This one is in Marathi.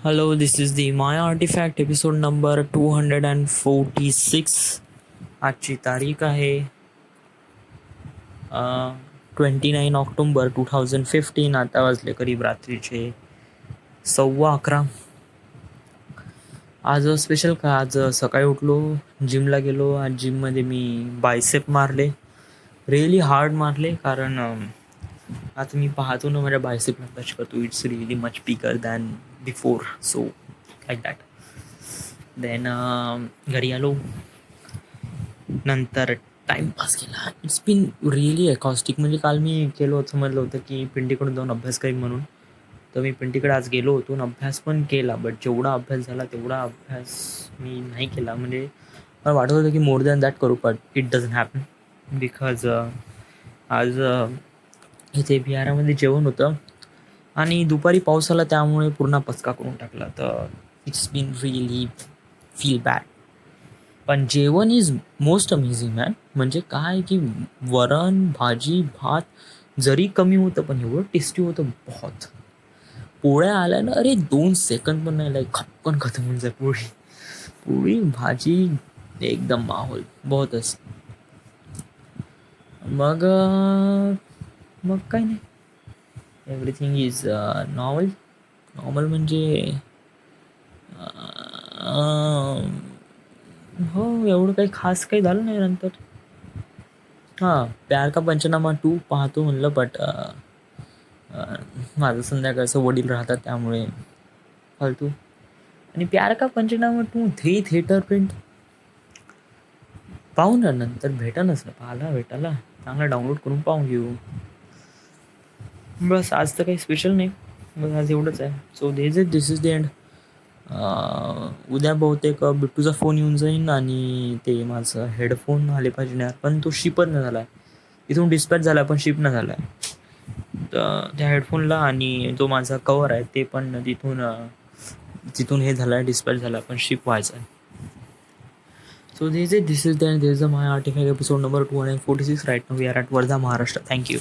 Hello, this is the My Artifact episode number 246. आजची तारीख आहे 29 ऑक्टोबर 2015. आता वाजले करीब रात्रीचे 11:15. आज स्पेशल का, आज सकाळी उठलो, जिमला गेलो. आज जिममध्ये मी बायसेप मारले, रिअली हार्ड मारले. कारण आता मी पाहतो ना माझ्या बायसेपला टच करतो, it's really much bigger than before. So like that. Then घरी आलो, नंतर टाईमपास केला. It's been really acoustic. म्हणजे काल मी केलं होतं, समजलं होतं की पिंटीकडून जाऊन अभ्यास करीन म्हणून. तर मी पिंटीकडे आज गेलो होतो आणि अभ्यास पण केला. बट जेवढा अभ्यास झाला तेवढा अभ्यास मी नाही केला. म्हणजे मला वाटत होतं की मोर दॅन दॅट करू, but it doesn't happen because आज इथे बिहारामध्ये जेवण होतं आणि दुपारी पाऊस आला, त्यामुळे पूर्ण पचका करून टाकला. तर it's been really feel bad. पण जेवण इज मोस्ट अमेझिंग मॅन. म्हणजे काय की वरण भाजी भात जरी कमी होतं पण एवढं टेस्टी होतं. बहुत पोळ्या आल्या ना, अरे 2 सेकंद पण नाही, लाईक खपकन खतम होऊन जाय. पोळी पोळी भाजी एकदम माहोल बहुतच. मग मग काय नाही, एव्हरीथिंग इज नॉर्मल. नॉर्मल म्हणजे हो, एवढं काही खास काही झालं नाही. नंतर हां, प्यार का पंचनामा 2 पाहतो म्हणलं, बट माझं संध्याकाळचं वडील राहतात त्यामुळे फालतू. आणि प्यार का पंचनामा 2 3 थिएटर प्रिंट पाहू ना, नंतर भेटनच ना, पाहायला भेटायला चांगला डाउनलोड करून पाहून घेऊ. बस आज तर काही स्पेशल नाही, बस आज एवढंच आहे. So this is the end. उद्या बहुतेक बिट्टूचा फोन येऊन जाईन आणि ते माझं हेडफोन आले पाहिजे यार, पण तो शिपच नाही झाला आहे. इथून डिस्पॅच झाला पण शिप नाही झाला आहे. तर त्या हेडफोनला आणि जो माझा कवर आहे ते पण तिथून हे झालं आहे, डिस्पॅच झाला पण शिप व्हायचा आहे. So this is the end. This is the my artifact episode number 246. Right now we are at Wardha, Maharashtra. Thank you.